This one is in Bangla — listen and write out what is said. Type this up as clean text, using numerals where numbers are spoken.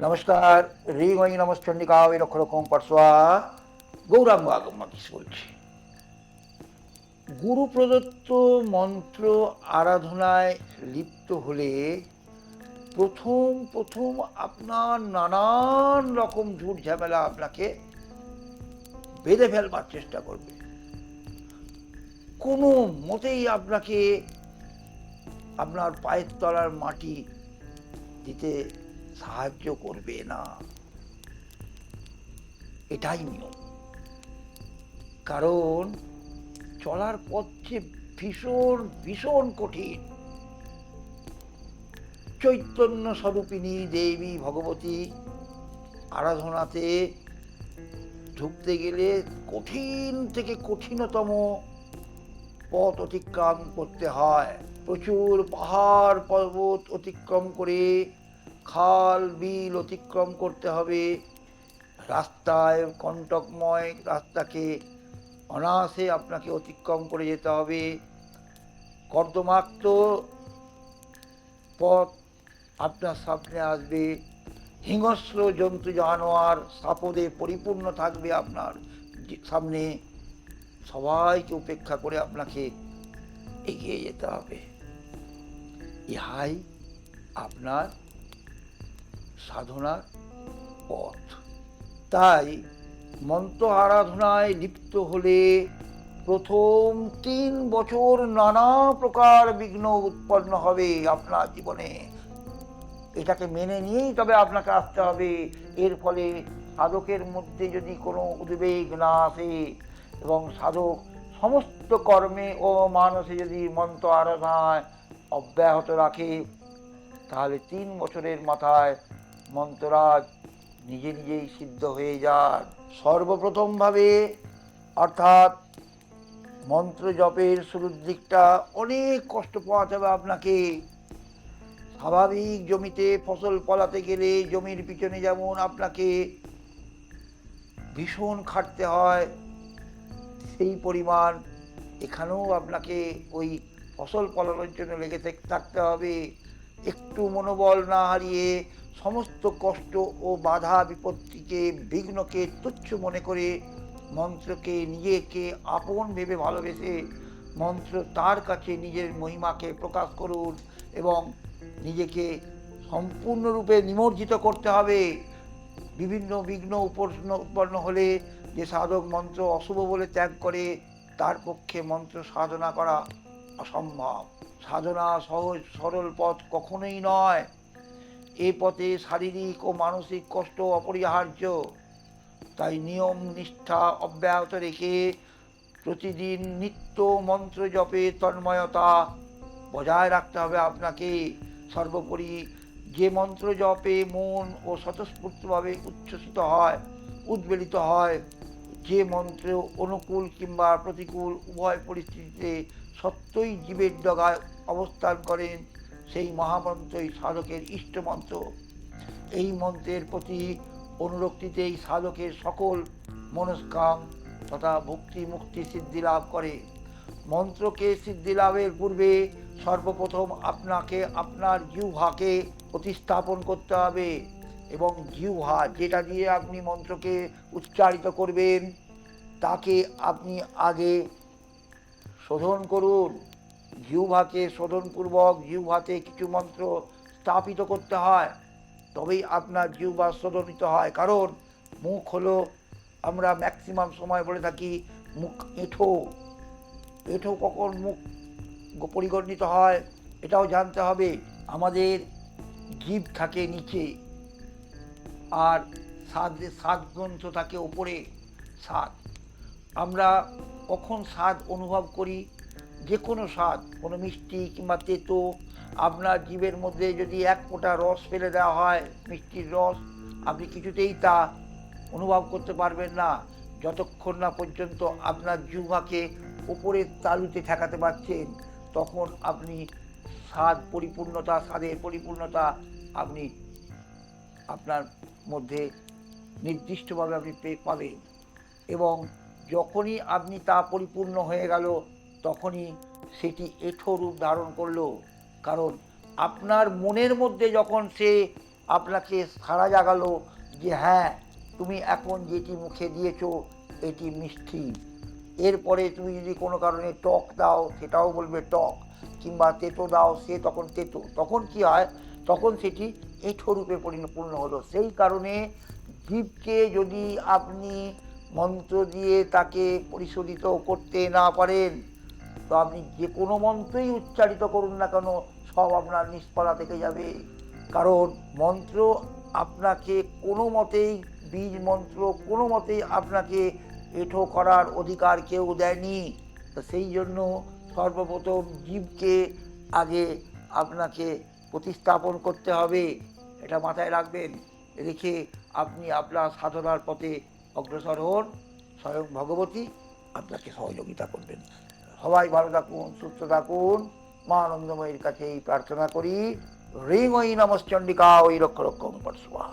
নমস্কার। রিং ওই নমশ্চন্ডিকা ওই লক্ষ রকম পার্শ্বা গৌরাঙ্গ আগম্মা কিস বলছি। গুরু প্রদত্ত মন্ত্র আরাধনায় লিপ্ত হলে প্রথম প্রথম আপনার নানান রকম ঝুট ঝামেলা আপনাকে বেঁধে ফেলবার চেষ্টা করবে। কোনো মতেই আপনাকে আপনার পায়ের তলার মাটি দিতে সাহায্য করবে না। এটাই নিয়ম। কারণ চলার পথ যে ভীষণ ভীষণ কঠিন। চৈতন্য স্বরূপিণী দেবী ভগবতী আরাধনাতে ঢুকতে গেলে কঠিন থেকে কঠিনতম পথ অতিক্রম করতে হয়। প্রচুর পাহাড় পর্বত অতিক্রম করে খাল বিল অতিক্রম করতে হবে। রাস্তায় কণ্টকময় রাস্তাকে অনায়াসে আপনাকে অতিক্রম করে যেতে হবে। কর্দমাক্ত পথ আপনার সামনে আসবে। হিংস্র জন্তু জানোয়ার সাপদে পরিপূর্ণ থাকবে আপনার সামনে। সবাইকে উপেক্ষা করে আপনাকে এগিয়ে যেতে হবে। ইহাই আপনার সাধনার পথ। তাই মন্ত্র আরাধনায় লিপ্ত হলে প্রথম ৩ বছর নানা প্রকার বিঘ্ন উৎপন্ন হবে আপনার জীবনে। এটাকে মেনে নিয়েই তবে আপনাকে আসতে হবে। এর ফলে সাধকের মধ্যে যদি কোনো উদ্বেগ না আসে এবং সাধক সমস্ত কর্মে ও মানসে যদি মন্ত্র আরাধনায় অব্যাহত রাখে, তাহলে ৩ বছরের মাথায় মন্ত্ররাজ নিজে নিজেই সিদ্ধ হয়ে যান। সর্বপ্রথমভাবে অর্থাৎ মন্ত্র জপের শুরুর দিকটা অনেক কষ্ট পোহাতে হবে আপনাকে। স্বাভাবিক জমিতে ফসল ফলাতে গেলে জমির পিছনে যেমন আপনাকে ভীষণ খাটতে হয়, সেই পরিমাণ এখানেও আপনাকে ওই ফসল ফলানোর জন্য লেগে থাকতে হবে। একটু মনোবল না হারিয়ে সমস্ত কষ্ট ও বাধা বিপত্তিকে বিঘ্নকে তুচ্ছ মনে করে মন্ত্রকে নিজেকে আপন ভেবে ভালোবেসে মন্ত্র তার কাছে নিজের মহিমাকে প্রকাশ করুন এবং নিজেকে সম্পূর্ণরূপে নিমজ্জিত করতে হবে। বিভিন্ন বিঘ্ন উৎপন্ন হলে যে সাধক মন্ত্র অশুভ বলে ত্যাগ করে, তার পক্ষে মন্ত্র সাধনা করা অসম্ভব। সাধনা সহজ সরল পথ কখনোই নয়। এ পথে শারীরিক ও মানসিক কষ্ট অপরিহার্য। তাই নিয়ম নিষ্ঠা অব্যাহত রেখে প্রতিদিন নিত্য মন্ত্র জপে তন্ময়তা বজায় রাখতে হবে আপনাকে। সর্বোপরি যে মন্ত্র জপে মন ও স্বতঃস্ফূর্তভাবে উচ্ছ্বসিত হয়, উদ্বেলিত হয়, যে মন্ত্র অনুকূল কিংবা প্রতিকূল উভয় পরিস্থিতিতে সত্যই জীবের ডগায় অবস্থান করেন, সেই মহামন্ত্রই সাধকের ইষ্টমন্ত্র। এই মন্ত্রের প্রতি অনুরক্তিতেই সাধকের সকল মনস্কাম তথা ভক্তি মুক্তি সিদ্ধি লাভ করে। মন্ত্রকে সিদ্ধি লাভের পূর্বে সর্বপ্রথম আপনাকে আপনার জিহ্বাকে প্রতিস্থাপন করতে হবে এবং জিহ্বা যেটা দিয়ে আপনি মন্ত্রকে উচ্চারিত করবেন তাকে আপনি আগে শোধন করুন। জিহ্বাকে শোধনপূর্বক জিহ্বাতে কিছু মন্ত্র স্থাপিত করতে হয়, তবেই আপনার জিহ্বা শোধনিত হয়। কারণ মুখ হলো, আমরা ম্যাক্সিমাম সময় বলে থাকি মুখ এঁঠো। এঁঠো কখন মুখ পরিগণিত হয় এটাও জানতে হবে। আমাদের জিভ থাকে নিচে আর স্বাদ গ্রন্থ থাকে ওপরে। স্বাদ আমরা কখন স্বাদ অনুভব করি? যে কোনো স্বাদ, কোনো মিষ্টি কিংবা তেতো, আপনার জিভের মধ্যে যদি এক ফোঁটা রস ফেলে দেওয়া হয়, মিষ্টির রস, আপনি কিছুতেই তা অনুভব করতে পারবেন না যতক্ষণ না পর্যন্ত আপনার জিহ্বাকে ওপরের তালুতে ঠেকাতে পারছেন। তখন আপনি স্বাদের পরিপূর্ণতা আপনি আপনার মধ্যে নির্দিষ্টভাবে আপনি পাবেন। এবং যখনই আপনি তা পরিপূর্ণ হয়ে গেল, তখনই সেটি এঁঠো রূপ ধারণ করলো। কারণ আপনার মনের মধ্যে যখন সে আপনাকে সাড়া জাগালো যে হ্যাঁ, তুমি এখন যেটি মুখে দিয়েছো এটি মিষ্টি। এরপরে তুমি যদি কোনো কারণে টক দাও সেটাও বলবে টক, কিংবা তেঁতো দাও সে তখন তেঁতো। তখন কি হয়, তখন সেটি এঁঠো রূপে পরিপূর্ণ হলো। সেই কারণে জীবকে যদি আপনি মন্ত্র দিয়ে তাকে পরিশোধিত করতে না পারেন, তো আপনি যে কোনো মন্ত্রই উচ্চারিত করুন না কেন, সব আপনার নিষ্ফলা থেকে যাবে। কারণ মন্ত্র আপনাকে কোনো মতেই, বীজ মন্ত্র কোনো মতেই আপনাকে এঁঠো করার অধিকার কেউ দেয়নি। তো সেই জন্য সর্বপ্রথম জীবকে আগে আপনাকে প্রতিস্থাপন করতে হবে, এটা মাথায় রাখবেন। রেখে আপনি আপনার সাধনার পথে অগ্রসর হন, স্বয়ং ভগবতী আপনাকে সহযোগিতা করবেন। সবাই ভালো থাকুন, সুস্থ থাকুন, মা আনন্দময়ীর কাছে এই প্রার্থনা করি। হ্রিং ওই নমশ্চণ্ডিকা ওই রক্ষ রক্ষং পরশুয়া।